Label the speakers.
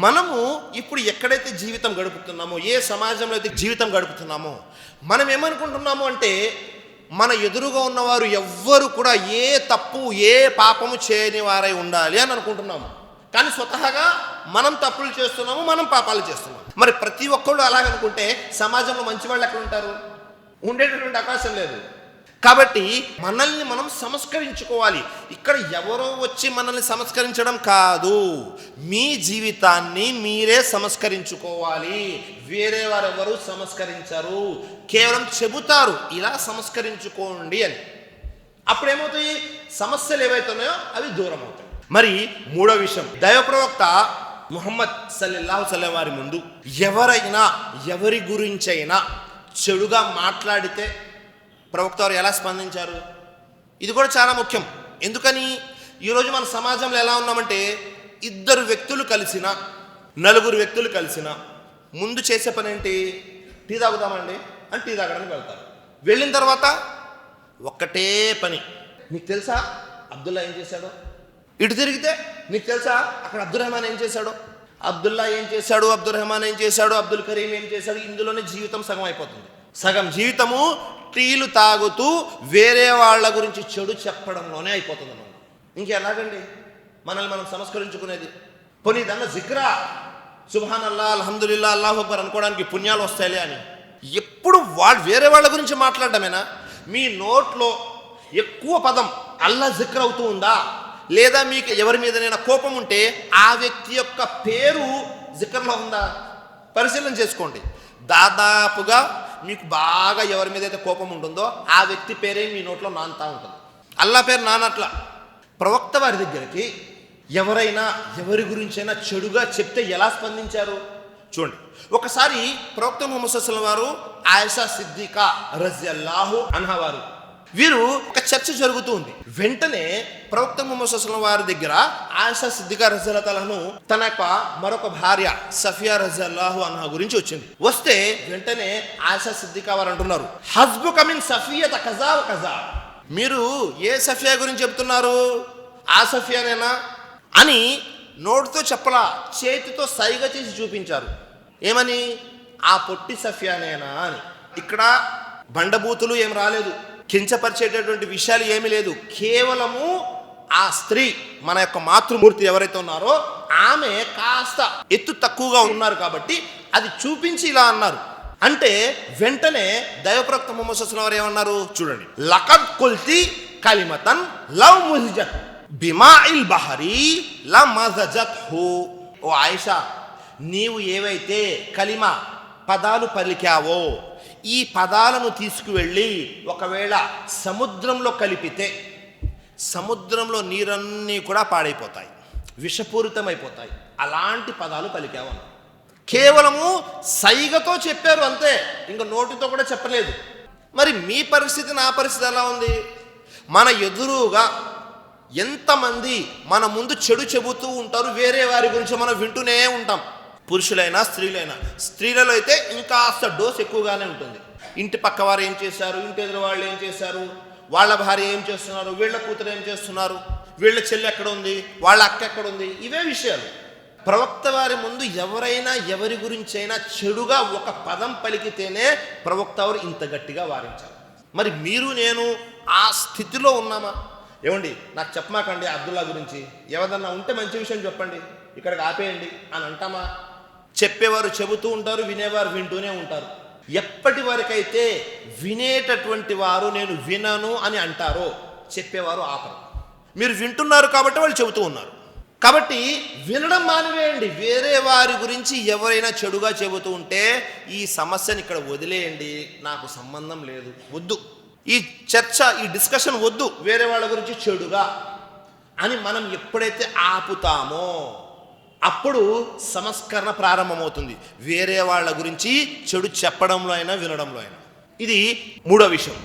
Speaker 1: మనము ఇప్పుడు ఎక్కడైతే జీవితం గడుపుతున్నామో, ఏ సమాజంలో అయితే జీవితం గడుపుతున్నామో, మనం ఏమనుకుంటున్నాము అంటే మన ఎదురుగా ఉన్నవారు ఎవ్వరు కూడా ఏ తప్పు ఏ పాపము చేయని వారై ఉండాలి అని అనుకుంటున్నాము. కానీ స్వతహాగా మనం తప్పులు చేస్తున్నాము, మనం పాపాలు చేస్తున్నాము. మరి ప్రతి ఒక్కళ్ళు అలాగనుకుంటే సమాజంలో మంచి వాళ్ళు ఎక్కడ ఉంటారు? ఉండేటటువంటి అవకాశం లేదు. కాబట్టి మనల్ని మనం సంస్కరించుకోవాలి. ఇక్కడ ఎవరో వచ్చి మనల్ని సంస్కరించడం కాదు, మీ జీవితాన్ని మీరే సంస్కరించుకోవాలి. వేరే వారెవరు సంస్కరించరు, కేవలం చెబుతారు ఇలా సంస్కరించుకోండి అని. అప్పుడేమవుతాయి? సమస్యలు ఏవైతున్నాయో అవి దూరం అవుతాయి. మరి మూడో విషయం, దైవ ప్రవక్త ముహమ్మద్ సల్లల్లాహు అలైహి వసల్లం వారి ముందు ఎవరైనా ఎవరి గురించైనా చెడుగా మాట్లాడితే ప్రవక్త వారు ఎలా స్పందించారు? ఇది కూడా చాలా ముఖ్యం. ఎందుకని ఈరోజు మన సమాజంలో ఎలా ఉన్నామంటే, ఇద్దరు వ్యక్తులు కలిసిన, నలుగురు వ్యక్తులు కలిసిన ముందు చేసే పని ఏంటి? టీ తాగుదామండి అని టీ తాగడానికి వెళ్తారు. వెళ్ళిన తర్వాత ఒక్కటే పని, నీకు తెలుసా అబ్దుల్లా ఏం చేశాడో? ఇటు తిరిగితే నీకు తెలుసా అక్కడ అబ్దుల్ రెహమాన్ ఏం చేశాడో? అబ్దుల్లా ఏం చేశాడు, అబ్దుల్ రెహమాన్ ఏం చేశాడు, అబ్దుల్ కరీం ఏం చేశాడు? ఇందులోనే జీవితం సగం అయిపోతుంది. సగం జీవితము టీలు తాగుతూ వేరే వాళ్ళ గురించి చెడు చెప్పడంలోనే అయిపోతుంది. మనం ఇంకెలాగండి మనల్ని మనం సంస్కరించుకునేది? పోనీ దాన్ని జిక్రా, సుబ్హానల్లా, అల్హమ్దులిల్లా, అల్లాహు అక్బర్ అనుకోవడానికి పుణ్యాలు వస్తాయిలే అని ఎప్పుడు వేరే వాళ్ళ గురించి మాట్లాడటమేనా? మీ నోట్లో ఎక్కువ పదం అల్లా జిక్ర్ అవుతూ ఉందా? లేదా మీకు ఎవరి మీదనైనా కోపం ఉంటే ఆ వ్యక్తి యొక్క పేరు జిక్ర్లో ఉందా? పరిశీలన చేసుకోండి. దాదాపుగా మీకు బాగా ఎవరి మీద అయితే కోపం ఉంటుందో ఆ వ్యక్తి పేరే మీ నోట్లో నానుతా ఉంటుంది. అల్లా పేరు నానట్ల. ప్రవక్త వారి దగ్గరికి ఎవరైనా ఎవరి గురించైనా చెడుగా చెప్తే ఎలా స్పందించారు చూడండి. ఒకసారి ప్రవక్త ముహమ్మద్ సల్లల్లాహు అలైహి వసల్లం వారు ఆయిషా సిద్దికా రజియల్లాహు అన్హా వారు వీరు ఒక చర్చ జరుగుతూ ఉంది. వెంటనే ప్రవక్త ముహమ్మద్ సల్లల్లాహు అలైహి వసల్లం వారి దగ్గర ఆయిషా సిద్దికా రజియల్లాహు అన్హా తన యొక్క మరొక భార్య సఫియా రజియల్లాహు అన్హా గురించి వచ్చింది. వస్తే వెంటనే ఆయిషా సిద్దికా వారు అంటున్నారు, హస్బుక మిన్ సఫియత కజా వ కజా. మీరు ఏ సఫియా గురించి చెప్తున్నారు? ఆ సఫియానేనా అని నోటితో చెప్పలా, చేతితో సైగ చేసి చూపించారు. ఏమని? ఆ పొట్టి సఫియానేనా అని. ఇక్కడ బండబూతులు ఏం రాలేదు, కించపరిచేటటువంటి విషయాలు ఏమీ లేదు. కేవలము ఆ స్త్రీ, మన యొక్క మాతృమూర్తి ఎవరైతే ఉన్నారో ఆమె కాస్త ఎత్తు తక్కువగా ఉన్నారు కాబట్టి అది చూపించి ఇలా అన్నారు. అంటే వెంటనే దైవప్రవక్త ముహమ్మద్ సల్లల్లాహు అలైహి వసల్లం ఏమన్నారు చూడండి, లఖద్ కుల్తి కలిమతన్ లవ్ ముజిజత్ బిమాఇల్ బహరి లమజజత్ హు. ఓ ఆయిషా, నీవు ఏవైతే కలిమా పదాలు పలికావో ఈ పదాలను తీసుకువెళ్ళి ఒకవేళ సముద్రంలో కలిపితే సముద్రంలో నీరన్నీ కూడా పాడైపోతాయి, విషపూరితమైపోతాయి. అలాంటి పదాలు పలికావను. కేవలము సైగతో చెప్పారు అంతే, ఇంకా నోటితో కూడా చెప్పలేదు. మరి మీ పరిస్థితి నా పరిస్థితి ఎలా ఉంది? మన ఎదురుగా ఎంతమంది మన ముందు చెడు చెబుతూ ఉంటారు, వేరే వారి గురించి మనం వింటూనే ఉంటాం. పురుషులైనా స్త్రీలైనా. స్త్రీలలో అయితే ఇంకాస్త డోస్ ఎక్కువగానే ఉంటుంది. ఇంటి పక్క వారు ఏం చేశారు, ఇంటి ఎదురు వాళ్ళు ఏం చేశారు, వాళ్ళ భార్య ఏం చేస్తున్నారు, వీళ్ళ కూతురు ఏం చేస్తున్నారు, వీళ్ళ చెల్లి ఎక్కడ ఉంది, వాళ్ళ అక్క ఎక్కడ ఉంది, ఇవే విషయాలు. ప్రవక్త వారి ముందు ఎవరైనా ఎవరి గురించైనా చెడుగా ఒక పదం పలికితేనే ప్రవక్త వారు ఇంత గట్టిగా వారించారు. మరి మీరు నేను ఆ స్థితిలో ఉన్నామా? ఏమండి నాకు చెప్పమాకండి అబ్దుల్లా గురించి, ఎవరన్నా ఉంటే మంచి విషయం చెప్పండి, ఇక్కడికి ఆపేయండి అని అంటామా? చెప్పేవారు చెబుతూ ఉంటారు, వినేవారు వింటూనే ఉంటారు. ఎప్పటి వరకైతే వినేటటువంటి వారు నేను వినను అని అంటారో చెప్పేవారు ఆపరు. మీరు వింటున్నారు కాబట్టి వాళ్ళు చెబుతూ ఉన్నారు. కాబట్టి వినడం మానివేయండి. వేరే వారి గురించి ఎవరైనా చెడుగా చెబుతూ ఉంటే ఈ సమస్యని ఇక్కడ వదిలేయండి, నాకు సంబంధం లేదు, వద్దు, ఈ చర్చ ఈ డిస్కషన్ వద్దు, వేరే వాళ్ళ గురించి చెడుగా అని మనం ఎప్పుడైతే ఆపుతామో అప్పుడు సంస్కరణ ప్రారంభమవుతుంది, వేరే వాళ్ళ గురించి చెడు చెప్పడంలో అయినా వినడంలో అయినా. ఇది మూడో విషయం.